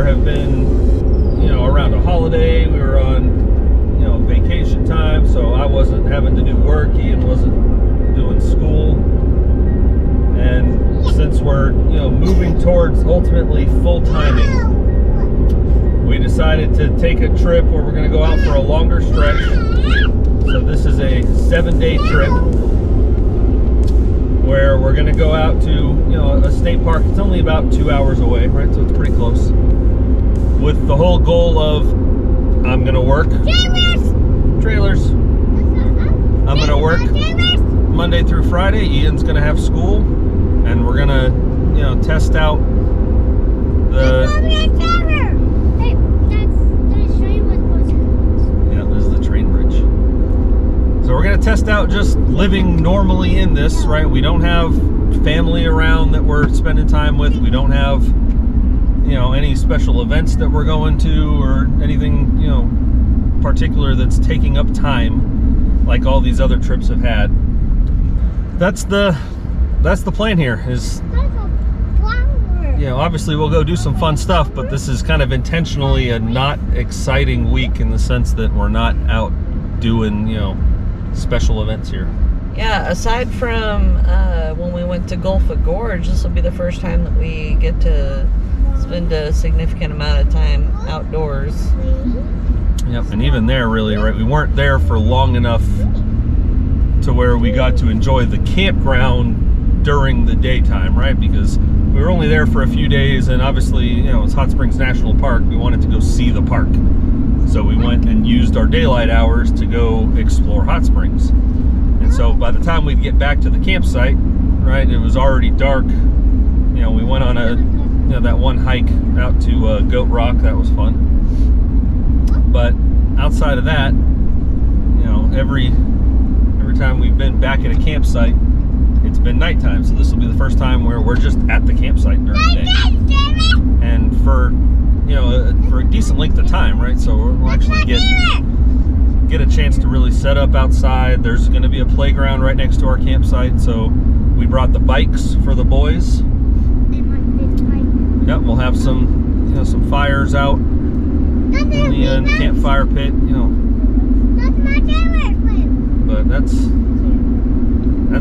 have been, around a holiday. We were on, vacation time, so I wasn't having to do work. Ian wasn't doing school. And since we're, moving towards ultimately full timing, we decided to take a trip where we're going to go out for a longer stretch. So this is a 7-day trip where we're going to go out to, a state park. It's only about 2 hours away, right? So it's pretty close. With the whole goal of, I'm going to work. Trailers. I'm going to work Monday through Friday. Ian's going to have school. And we're going to, test out the... Yeah, this is the train bridge. So we're going to test out just living normally in this, right? We don't have family around that we're spending time with. We don't have, any special events that we're going to or anything, particular that's taking up time like all these other trips have had. That's the plan here is, obviously we'll go do some fun stuff, but this is kind of intentionally a not exciting week in the sense that we're not out doing, special events here. Yeah, aside from when we went to Gulfwood Gorge, this will be the first time that we get to spend a significant amount of time outdoors. Yep, and even there, really, right, we weren't there for long enough to where we got to enjoy the campground during the daytime, right? Because we were only there for a few days, and obviously, it's Hot Springs National Park. We wanted to go see the park. So we went and used our daylight hours to go explore Hot Springs. And so by the time we'd get back to the campsite, right, it was already dark. We went on that one hike out to Goat Rock. That was fun. But outside of that, every time we've been back at a campsite, it's been nighttime. So this will be the first time where we're just at the campsite during the day. And for a decent length of time, right? So we'll actually get a chance to really set up outside. There's going to be a playground right next to our campsite, so we brought the bikes for the boys. Yep, we'll have some some fires out in the campfire pit, That's my favorite one. But that's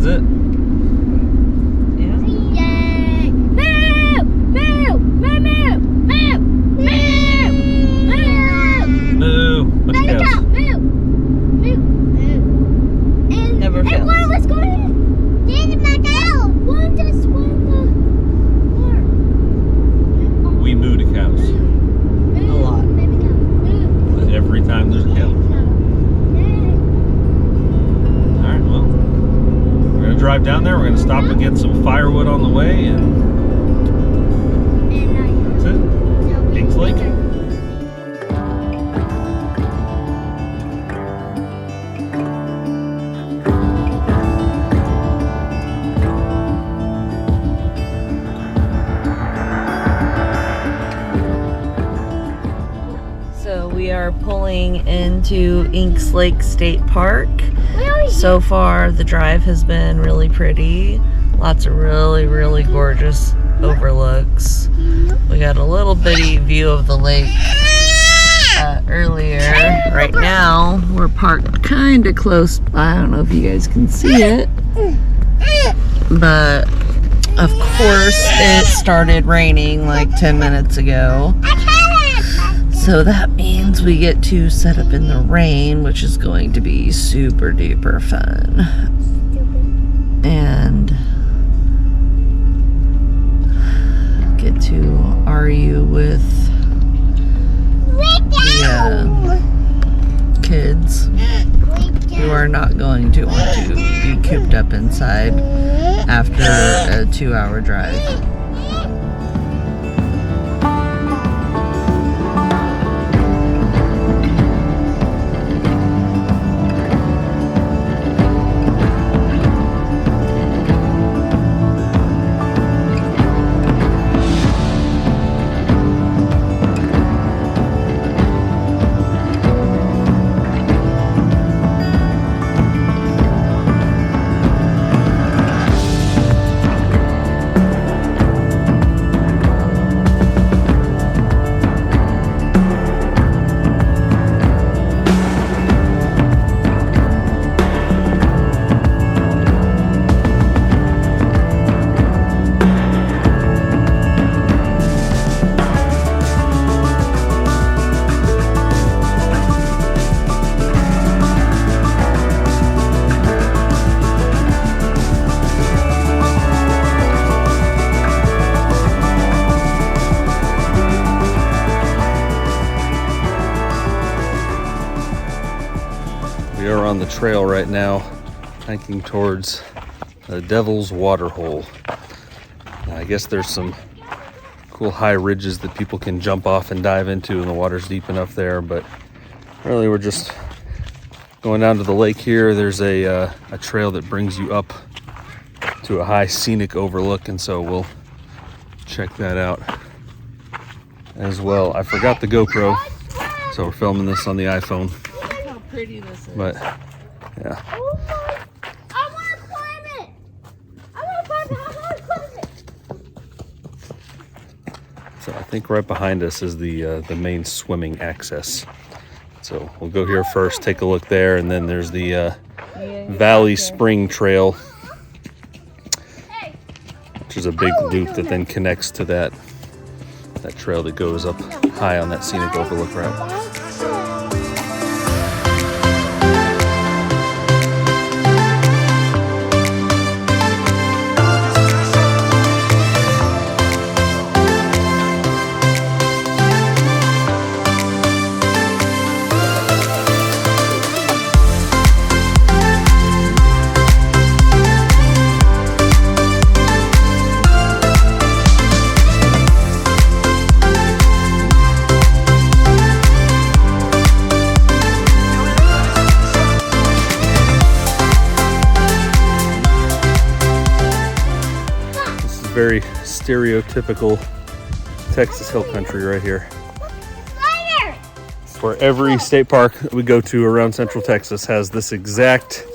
it. Yay! Move! Move! Move! Move! Move! Moo! Let's go. Move! Move! And Never and fails. one was going. There's my cow. One just swung the floor. We moo to cows. A lot. Baby cow. Move. Every time there's a cow. Alright, well, we're going to drive down there. We're going to stop and get some firewood on the way, and that's it. Kings Lake. So we are pulling into Inks Lake State Park. So far, the drive has been really pretty. Lots of really, really gorgeous overlooks. We got a little bitty view of the lake earlier. Right now, we're parked kind of close. I don't know if you guys can see it, but of course, it started raining like 10 minutes ago. So that means we get to set up in the rain, which is going to be super duper fun. And get to argue with the kids who are not going to want to be cooped up inside after a 2-hour drive. We are on the trail right now, hiking towards the Devil's Waterhole. I guess there's some cool high ridges that people can jump off and dive into, and the water's deep enough there, but really we're just going down to the lake here. There's a trail that brings you up to a high scenic overlook, and so we'll check that out as well. I forgot the GoPro, so we're filming this on the iPhone. Look how pretty this is. But yeah. Oh my! I want to climb it. I want to climb it. So I think right behind us is the main swimming access. So we'll go here first, take a look there, and then there's the Valley Spring Trail, which is a big loop that then connects to that trail that goes up high on that scenic overlook route. Very stereotypical Texas hill country right here. It's where every state park that we go to around Central Texas has this exact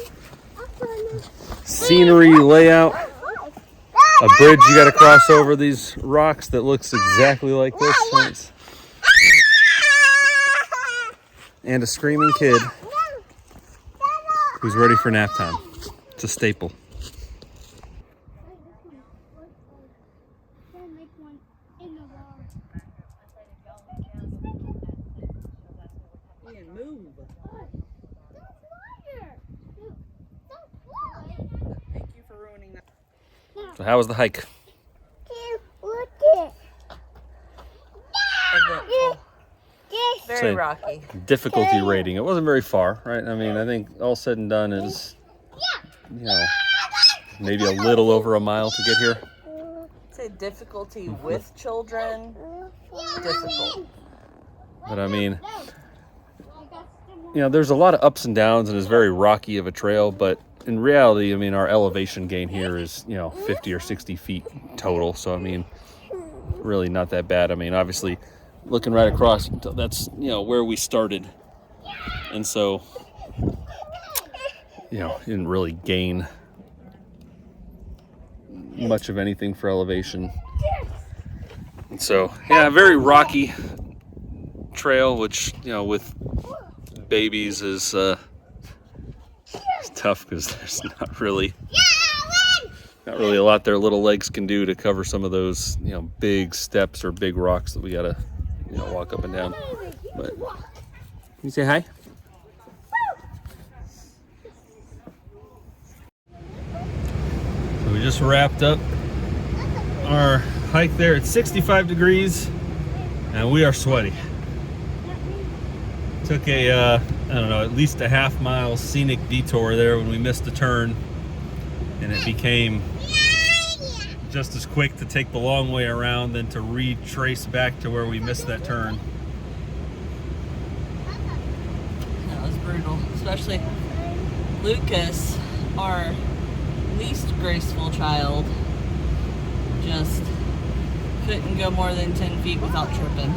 scenery layout. A bridge you got to cross over these rocks that looks exactly like this. And a screaming kid who's ready for nap time. It's a staple. So how was the hike? Very rocky. Difficulty rating. It wasn't very far, right? I mean, I think all said and done is, maybe a little over a mile to get here. I'd say difficulty with children, difficult. But I mean, there's a lot of ups and downs, and it's very rocky of a trail, but in reality, I mean, our elevation gain here is, 50 or 60 feet total. So, I mean, really not that bad. I mean, obviously, looking right across, that's, where we started. And so, didn't really gain much of anything for elevation. And so, yeah, very rocky trail, which, with babies is tough because there's not really a lot their little legs can do to cover some of those big steps or big rocks that we gotta walk up and down. But can you say hi? So we just wrapped up our hike there. It's 65 degrees and we are sweaty. Took a at least a half-mile scenic detour there when we missed a turn, and it became just as quick to take the long way around than to retrace back to where we missed that turn. That was brutal, especially Lucas, our least graceful child, just couldn't go more than 10 feet without tripping.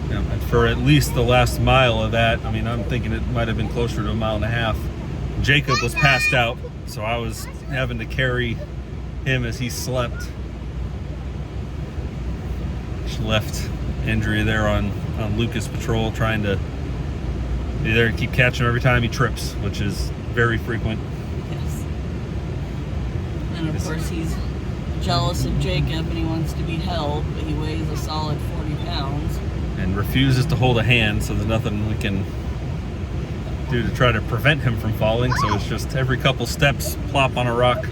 Yeah, and for at least the last mile of that, I mean, I'm thinking it might have been closer to a mile and a half. Jacob was passed out, so I was having to carry him as he slept. Just left injury there on Lucas Patrol, trying to be there and keep catching him every time he trips, which is very frequent. Yes. And of course he's jealous of Jacob and he wants to be held, but he weighs a solid 40 pounds. And refuses to hold a hand, so there's nothing we can do to try to prevent him from falling. So it's just every couple steps, plop on a rock.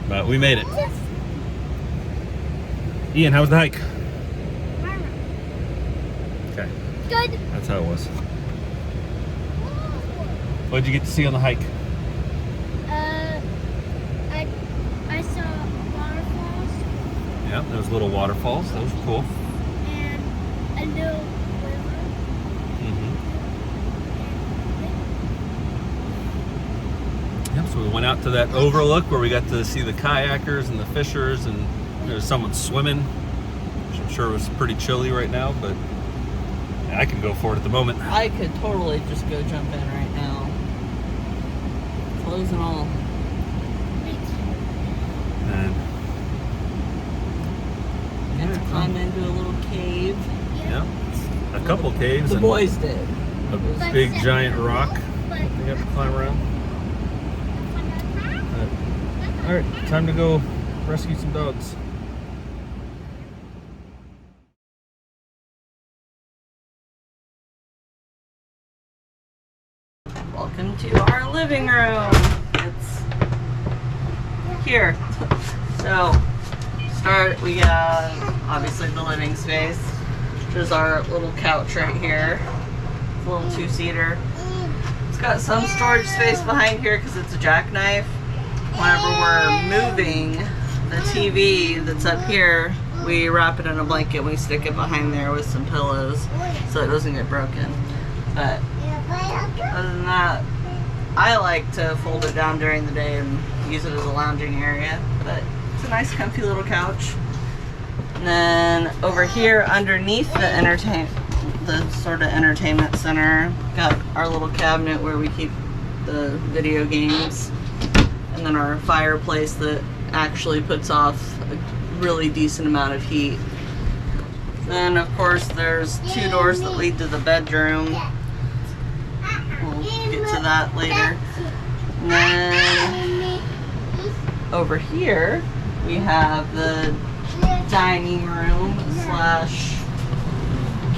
But we made it. Ian, how was the hike? Okay. Good. That's how it was. What did you get to see on the hike? I saw waterfalls Yeah, those little waterfalls. Those were cool. and a little river. Yep, so we went out to that overlook where we got to see the kayakers and the fishers, and there's someone swimming, which I'm sure was pretty chilly right now, but I can go for it at the moment. I could totally just go jump in right now. Clothes and all. And Got to climb into a little cave. yeah, a couple caves The and boys did. a big giant rock But we have to climb around. All right, time to go rescue some dogs. Welcome to our living room. It's here. So, we got obviously the living space. There's our little couch right here. It's a little two-seater. It's got some storage space behind here because it's a jackknife. Whenever we're moving the TV that's up here, we wrap it in a blanket and we stick it behind there with some pillows so it doesn't get broken. But other than that, I like to fold it down during the day and use it as a lounging area. But it's a nice comfy little couch. And then over here underneath the sort of entertainment center, got our little cabinet where we keep the video games. And then our fireplace that actually puts off a really decent amount of heat. Then of course there's two doors that lead to the bedroom. We'll get to that later. And then over here we have the dining room slash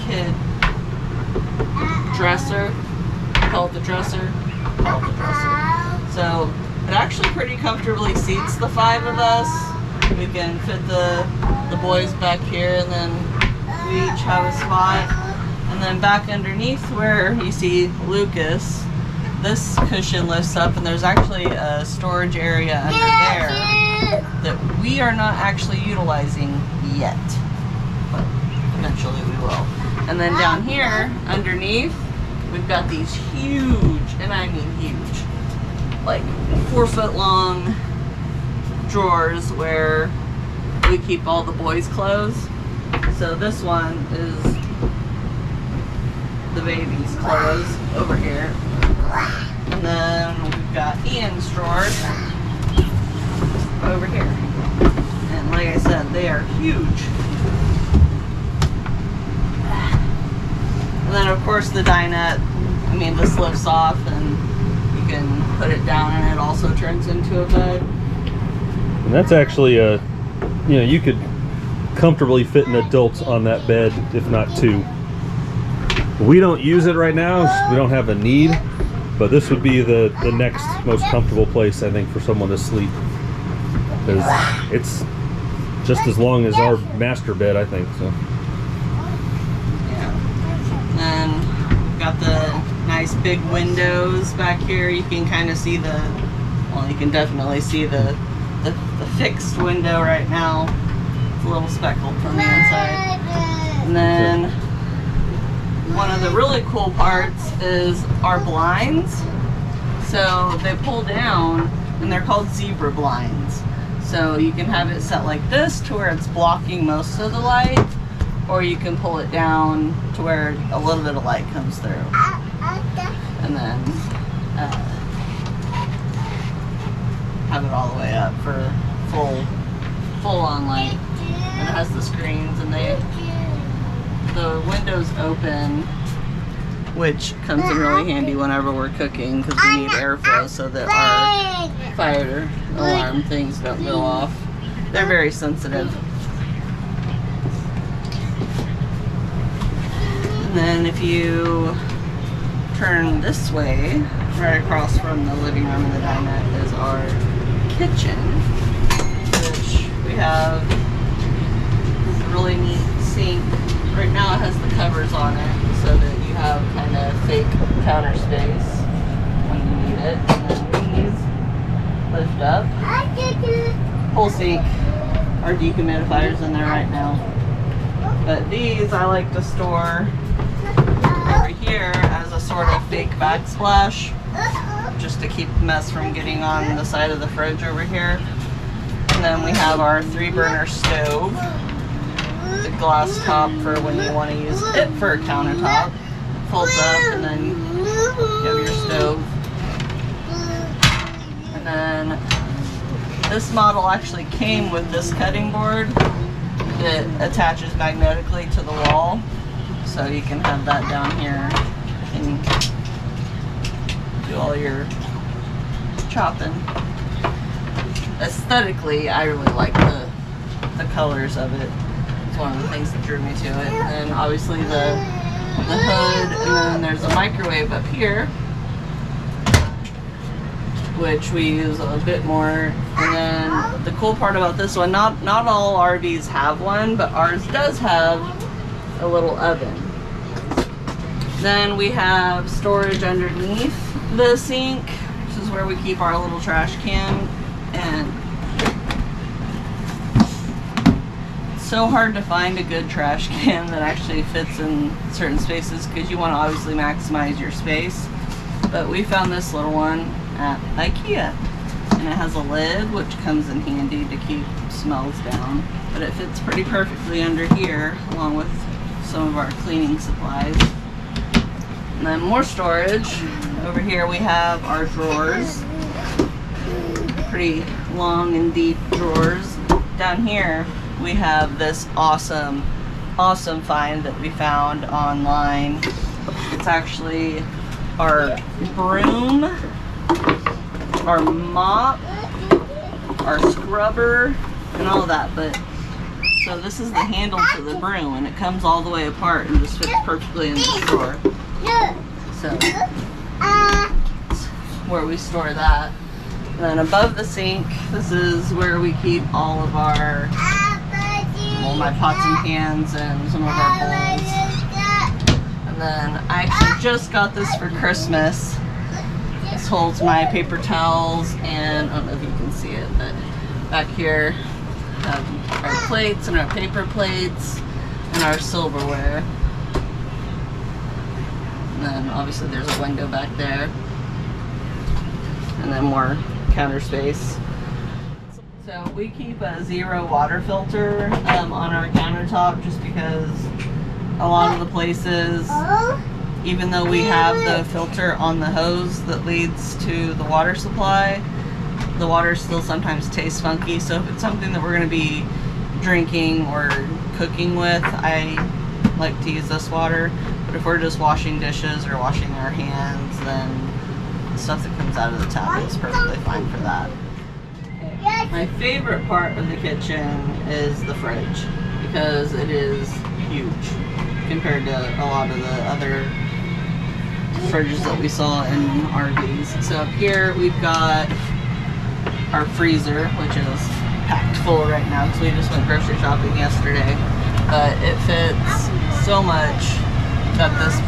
kid dresser. Call it the dresser. Call it the dresser. So it actually pretty comfortably seats the five of us. We can fit the boys back here, and then we each have a spot. And then back underneath where you see Lucas, this cushion lifts up, and there's actually a storage area under there that we are not actually utilizing yet, but eventually we will. And then down here underneath, we've got these huge, and I mean huge, like 4-foot long drawers where we keep all the boys' clothes. So this one is the baby's clothes over here. And then we've got Ian's drawers over here. And like I said, they are huge. And then of course the dinette, I mean, this lifts off and you can put it down and it also turns into a bed. And that's actually you could comfortably fit an adult on that bed, if not two. We don't use it right now, we don't have a need, but this would be the next most comfortable place, I think, for someone to sleep. Because it's just as long as our master bed, I think. So. Yeah. And then we've got the nice big windows back here. You can kind of see you can definitely see the fixed window right now. It's a little speckled from the inside. And then one of the really cool parts is our blinds. So they pull down and they're called zebra blinds. So you can have it set like this to where it's blocking most of the light, or you can pull it down to where a little bit of light comes through. And then have it all the way up for full on light. And it has the screens, and the windows open, which comes in really handy whenever we're cooking because we need airflow so that our fire alarm things don't go off. They're very sensitive. And then if you turn this way, right across from the living room and the dinette is our kitchen, which we have this really neat sink. Right now it has the covers on it so that you have kind of fake counter space when hooked up. Whole sink. Our dehumidifiers in there right now. But these I like to store over here as a sort of fake backsplash, just to keep the mess from getting on the side of the fridge over here. And then we have our 3-burner stove, the glass top for when you want to use it for a countertop. Folds up, and then you have your stove. And then this model actually came with this cutting board that attaches magnetically to the wall, so you can have that down here and do all your chopping. Aesthetically, I really like the colors of it. It's one of the things that drew me to it. And obviously the hood, and then there's a microwave up here, which we use a bit more. And then the cool part about this one, not all RVs have one, but ours does have a little oven. Then we have storage underneath the sink. This is where we keep our little trash can. And it's so hard to find a good trash can that actually fits in certain spaces, because you want to obviously maximize your space. But we found this little one at IKEA, and it has a lid which comes in handy to keep smells down, but it fits pretty perfectly under here along with some of our cleaning supplies. And then more storage. Over here we have our drawers, pretty long and deep drawers. Down here we have this awesome find that we found online. It's actually our broom, our mop, our scrubber, and all of that. But so this is the handle to the broom, and it comes all the way apart and just fits perfectly in the drawer. So that's where we store that. And then above the sink, this is where we keep all of our, well, my pots and pans and some of our bowls. And then I actually just got this for Christmas. This holds my paper towels, and I don't know if you can see it, but back here our plates and our paper plates and our silverware. And then obviously there's a window back there, and then more counter space. So we keep a 0 water filter on our countertop, just because a lot of the places, even though we have the filter on the hose that leads to the water supply, the water still sometimes tastes funky. So if it's something that we're going to be drinking or cooking with, I like to use this water. But if we're just washing dishes or washing our hands, then the stuff that comes out of the tap is perfectly fine for that. My favorite part of the kitchen is the fridge, because it is huge compared to a lot of the other fridges that we saw in RVs. So up here we've got our freezer, which is packed full right now because we just went grocery shopping yesterday. But it fits so much. Got this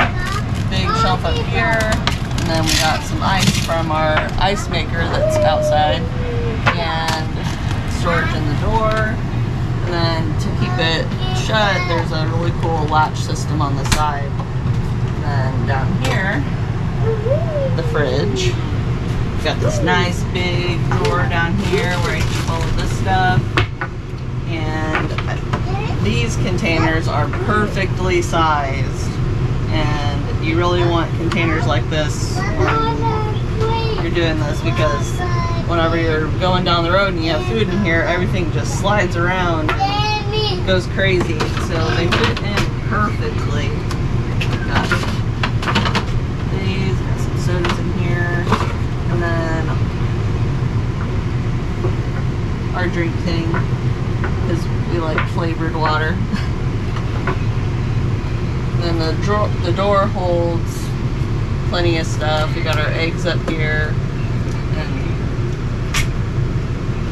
big shelf up here, and then we got some ice from our ice maker that's outside, and storage in the door. And then to keep it shut, there's a really cool latch system on the side. And then down here, the fridge. We've got this nice big drawer down here where I keep all of this stuff. And these containers are perfectly sized. And you really want containers like this when you're doing this, because whenever you're going down the road and you have food in here, everything just slides around and goes crazy. So they fit in perfectly. Got these, got some sodas in here, and then our drink thing, because we like flavored water. And then the door holds plenty of stuff. We got our eggs up here and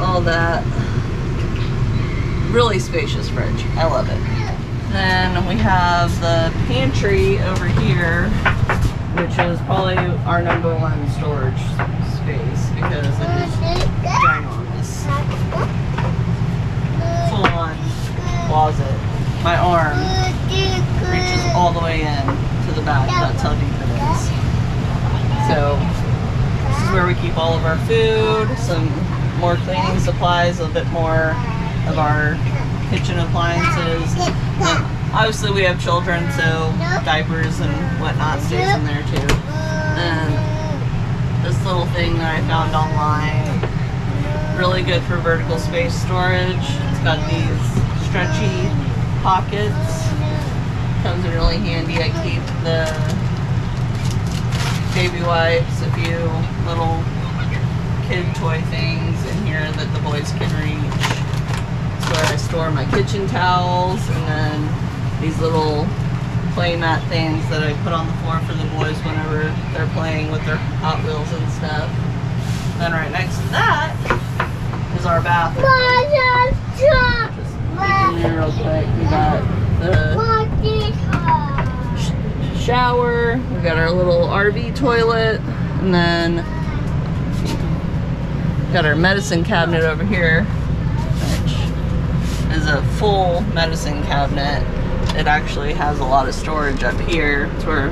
all that. Really spacious fridge. I love it. Then we have the pantry over here, which is probably our #1 storage space because it is ginormous. Full on closet. My arm reaches all the way in to the back. That's how deep it is. So this is where we keep all of our food, some more cleaning supplies, a bit more of our kitchen appliances. And obviously we have children, so diapers and whatnot stays in there too. And this little thing that I found online, really good for vertical space storage. It's got these stretchy pockets. Comes in really handy. I keep the baby wipes, a few little kid toy things in here that the boys can reach. It's where I store my kitchen towels, and then these little play mat things that I put on the floor for the boys whenever they're playing with their Hot Wheels and stuff. Then right next to that is our bathroom. Just looking in real quick. We got the shower. We got our little RV toilet, and then got our medicine cabinet over here, which is a full medicine cabinet. It actually has a lot of storage up here. It's where,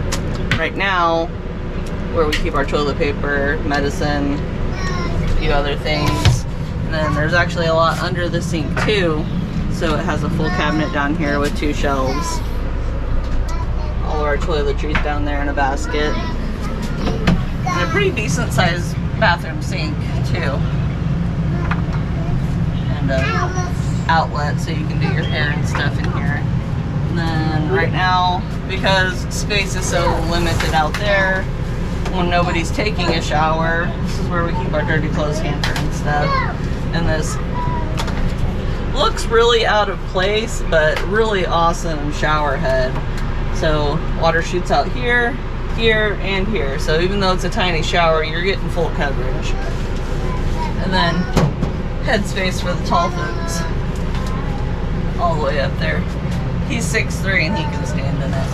right now, where we keep our toilet paper, medicine, a few other things. And then there's actually a lot under the sink too. So it has a full cabinet down here with 2 shelves. All of our toiletries down there in a basket. And a pretty decent sized bathroom sink too. And an outlet so you can do your hair and stuff in here. And then right now, because space is so limited out there, when nobody's taking a shower, this is where we keep our dirty clothes hamper and stuff. And this looks really out of place, but really awesome shower head. So water shoots out here, here, and here. So even though it's a tiny shower, you're getting full coverage. And then head space for the tall folks. All the way up there. He's 6'3" and he can stand in it.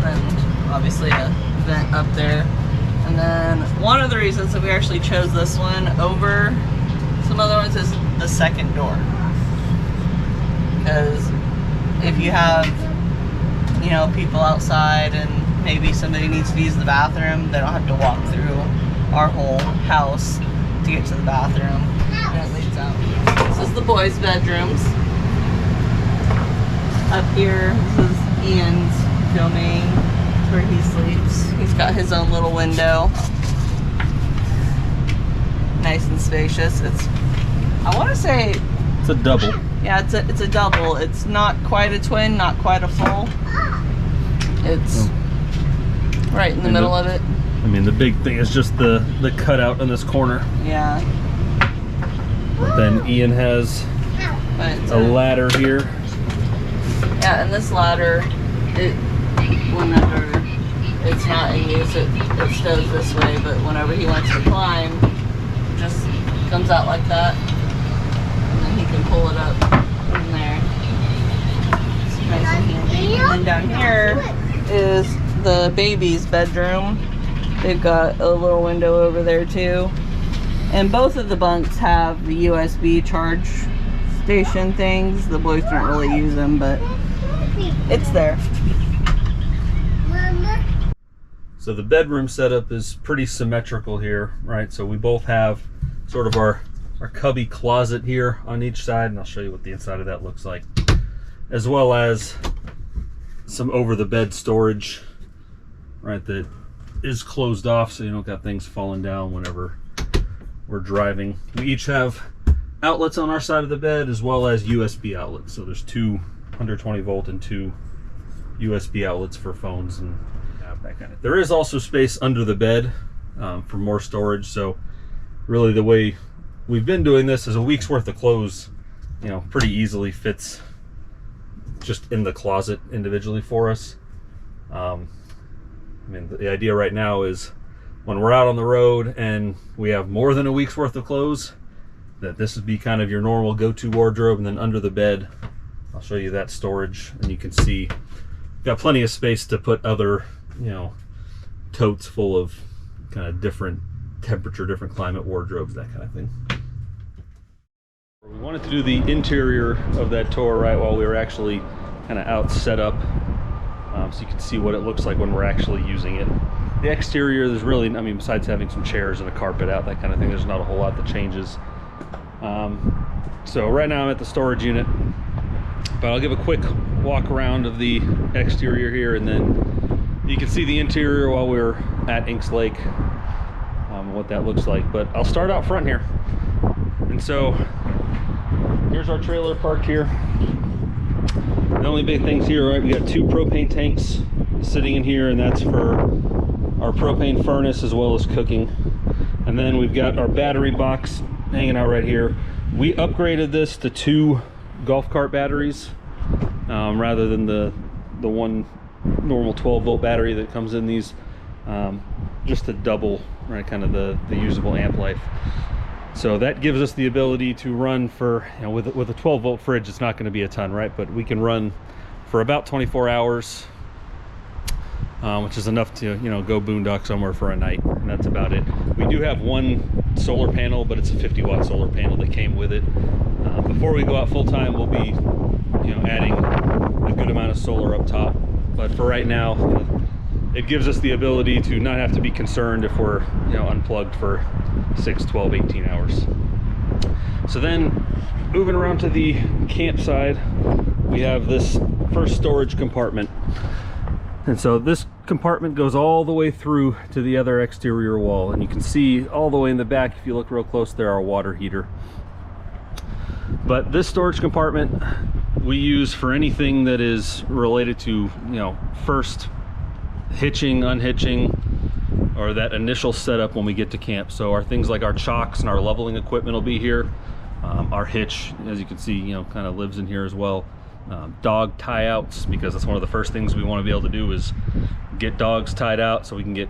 And obviously a vent up there. And then one of the reasons that we actually chose this one over some other ones is the second door. Because if you have, you know, people outside and maybe somebody needs to use the bathroom, they don't have to walk through our whole house to get to the bathroom. And it leads out. This is the boys' bedrooms. Up here, this is Ian's domain. It's where he sleeps. He's got his own little window. Nice and spacious. It's, I want to say, It's a double. yeah, it's a double. It's not quite a twin, not quite a full. It's right in the middle of it. I mean, the big thing is just the cutout in this corner. Yeah. But then Ian has But a ladder here. yeah, and this ladder, whenever it's not in use, it stows this way, but whenever he wants to climb, it just comes out like that, and then he can pull it up from there. It's nice and handy. And then down here is the baby's bedroom. They've got a little window over there too. And both of the bunks have the USB charge station things. The boys don't really use them, but it's there. So the bedroom setup is pretty symmetrical here, right? So we both have sort of our cubby closet here on each side, and I'll show you what the inside of that looks like, as well as some over the bed storage, right, that is closed off so you don't got things falling down whenever we're driving. We each have outlets on our side of the bed as well as USB outlets. So there's 2 120 volt and 2 USB outlets for phones and that kind of. There is also space under the bed for more storage. So really the way we've been doing this is a week's worth of clothes, you know, pretty easily fits just in the closet individually for us. I mean, the idea right now is when we're out on the road and we have more than a week's worth of clothes, that this would be kind of your normal go-to wardrobe. And then under the bed, I'll show you that storage, and you can see we've got plenty of space to put other you know, totes full of kind of different temperature, different climate wardrobes, that kind of thing. We wanted to do the interior of that tour right while we were actually kind of out set up, so you can see what it looks like when we're actually using it. The exterior, there's really, I mean, besides having some chairs and a carpet out, that kind of thing, there's not a whole lot that changes. So right now I'm at the storage unit, but I'll give a quick walk around of the exterior here, and then you can see the interior while we're at Inks Lake, what that looks like. But I'll start out front here. And so here's our trailer parked here. The only big things here, right, we got 2 propane tanks sitting in here, and that's for our propane furnace as well as cooking. And then we've got our battery box hanging out right here. We upgraded this to 2 golf cart batteries rather than the one normal 12-volt battery that comes in these, just to double, right, kind of the usable amp life. So that gives us the ability to run for, you know, with a 12-volt fridge, it's not going to be a ton, right? But we can run for about 24 hours, which is enough to, you know, go boondock somewhere for a night, and that's about it. We do have 1 solar panel, but it's a 50-watt solar panel that came with it. Before we go out full-time, we'll be, you know, adding a good amount of solar up top. But for right now, it gives us the ability to not have to be concerned if we're, you know, unplugged for 6, 12, 18 hours. So then moving around to the campsite, we have this first storage compartment. And so this compartment goes all the way through to the other exterior wall, and you can see all the way in the back, if you look real close there, our water heater. But this storage compartment we use for anything that is related to, you know, first hitching, unhitching, or that initial setup when we get to camp. So our things like our chocks and our leveling equipment will be here. Our hitch, as you can see, you know, kind of lives in here as well. Dog tie outs, because that's one of the first things we want to be able to do is get dogs tied out so we can get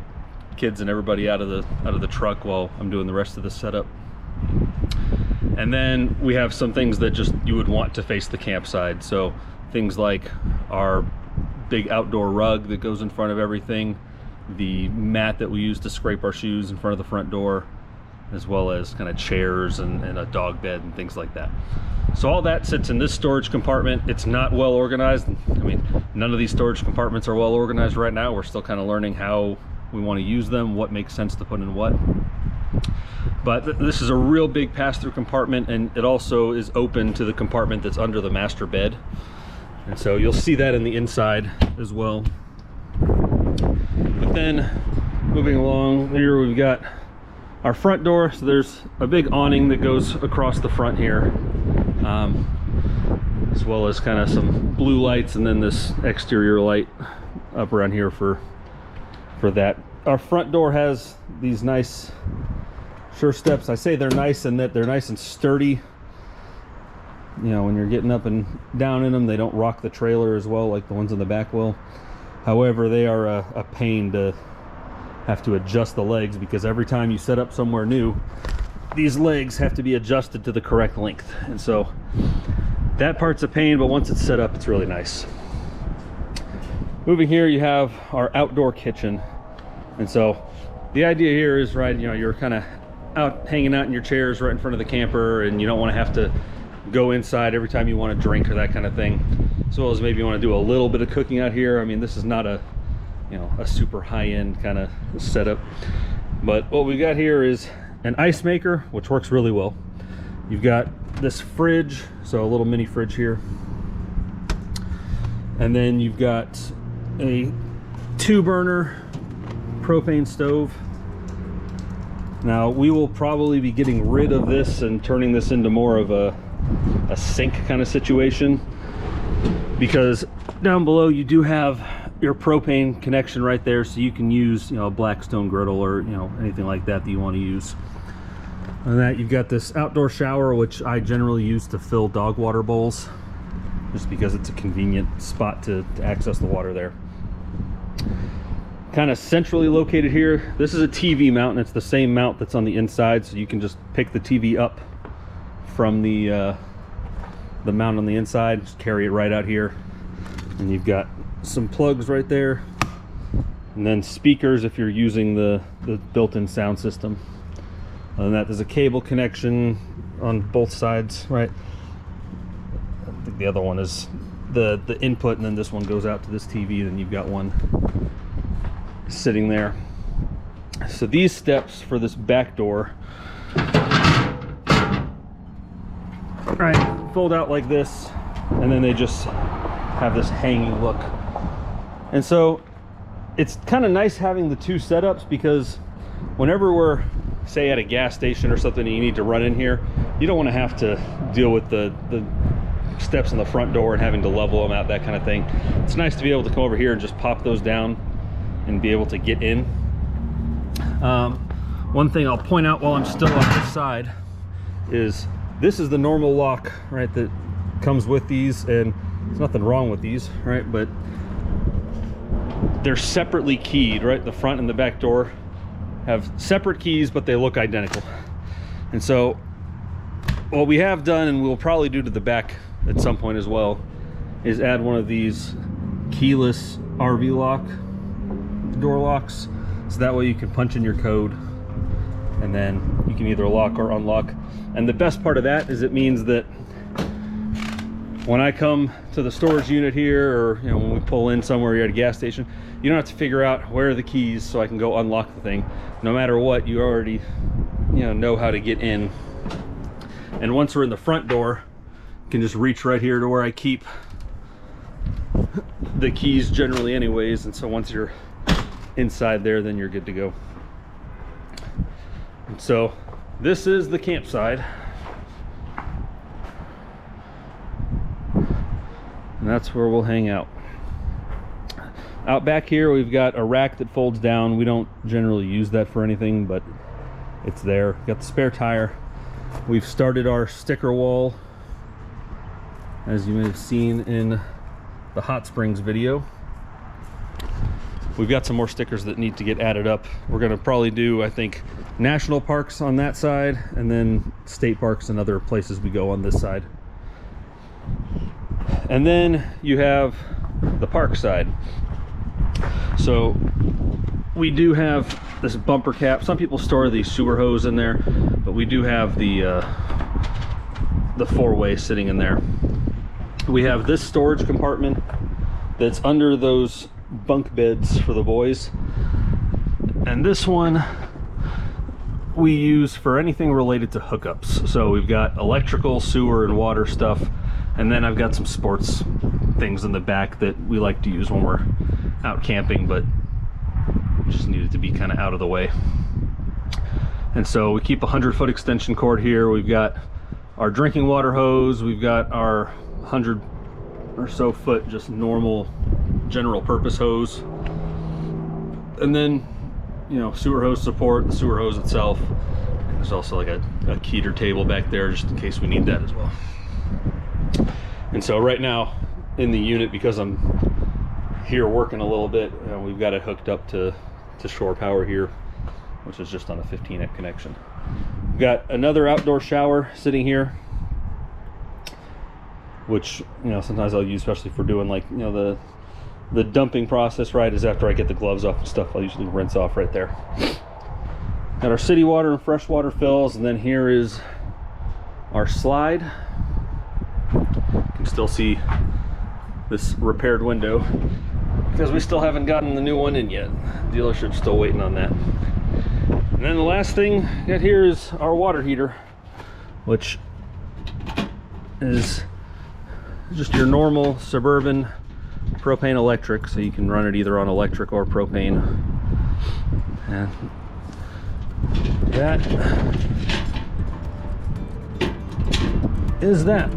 kids and everybody out of the truck while I'm doing the rest of the setup. And then we have some things that just you would want to face the campsite. So things like our big outdoor rug that goes in front of everything, the mat that we use to scrape our shoes in front of the front door, as well as kind of chairs and a dog bed and things like that. So all that sits in this storage compartment. It's not well organized. I mean, none of these storage compartments are well organized right now. We're still kind of learning how we want to use them, what makes sense to put in what. But this is a real big pass-through compartment, and it also is open to the compartment that's under the master bed. And so you'll see that in the inside as well. But then moving along here, we've got our front door. So there's a big awning that goes across the front here, as well as kind of some blue lights, and then this exterior light up around here for that. Our front door has these nice sure steps. I say they're nice in that they're nice and sturdy. You know, when you're getting up and down in them, they don't rock the trailer as well like the ones in the back will. However, they are a pain to have to adjust the legs, because every time you set up somewhere new, these legs have to be adjusted to the correct length. And so that part's a pain, but once it's set up, it's really nice. Moving here, you have our outdoor kitchen. And so the idea here is, right, you know, you're kind of out hanging out in your chairs right in front of the camper, and you don't want to have to go inside every time you want to drink or that kind of thing, as well as maybe you want to do a little bit of cooking out here. I mean, this is not a, you know, a super high-end kind of setup, but what we got here is an ice maker, which works really well. You've got this fridge, so a little mini fridge here, and then you've got a 2-burner propane stove. Now we will probably be getting rid of this and turning this into more of a sink kind of situation, because down below you do have your propane connection right there, so you can use, you know, a Blackstone griddle or, you know, anything like that that you want to use. And that you've got this outdoor shower, which I generally use to fill dog water bowls, just because it's a convenient spot to access the water there. Kind of centrally located here, this is a TV mount, and it's the same mount that's on the inside, so you can just pick the TV up from the mount on the inside, just carry it right out here, and you've got some plugs right there, and then speakers if you're using the built-in sound system. Other than that, there's a cable connection on both sides, right? I think the other one is the input, and then this one goes out to this TV, then you've got one sitting there. So these steps for this back door, right, fold out like this, and then they just have this hanging look. And so it's kind of nice having the two setups, because whenever we're, say, at a gas station or something and you need to run in here, you don't want to have to deal with the steps in the front door and having to level them out, that kind of thing. It's nice to be able to come over here and just pop those down and be able to get in. One thing I'll point out while I'm still on this side is this is the normal lock, right, that comes with these, and there's nothing wrong with these, right, but they're separately keyed, right? The front and the back door have separate keys, but they look identical. And so what we have done, and we'll probably do to the back at some point as well, is add one of these keyless RV lock door locks, so that way you can punch in your code and then you can either lock or unlock. And the best part of that is it means that when I come to the storage unit here, or when we pull in somewhere, you're at a gas station, you don't have to figure out where are the keys so I can go unlock the thing. No matter what, you already know how to get in. And once we're in the front door, you can just reach right here to where I keep the keys generally anyways, and so once you're inside there, then you're good to go. And so this is the campsite, and that's where we'll hang out. Out back here we've got a rack that folds down. We don't generally use that for anything, but it's there. Got the spare tire. We've started our sticker wall, as you may have seen in the hot springs video. We've got some more stickers that need to get added up. We're gonna probably do, I think, national parks on that side, and then state parks and other places we go on this side. And then you have the park side. So we do have this bumper cap. Some people store the sewer hose in there, but we do have the four-way sitting in there. We have this storage compartment that's under those bunk beds for the boys, and this one we use for anything related to hookups. So we've got electrical, sewer, and water stuff, and then I've got some sports things in the back that we like to use when we're out camping, but just needed to be kind of out of the way. And so we keep a 100-foot extension cord here. We've got our drinking water hose, we've got our 100 or so foot just normal general purpose hose, and then sewer hose support, the sewer hose itself. And there's also like a keeter table back there just in case we need that as well. And so right now in the unit, because I'm here working a little bit, we've got it hooked up to shore power here, which is just on a 15-amp connection. We've got another outdoor shower sitting here, which sometimes I'll use, especially for doing like the dumping process, right, is after I get the gloves off and stuff, I'll usually rinse off right there. Got our city water and freshwater fills, and then here is our slide. You can still see this repaired window because we still haven't gotten the new one in yet. Dealership's still waiting on that. And then the last thing got here is our water heater, which is just your normal Suburban propane electric, so you can run it either on electric or propane. And that is that.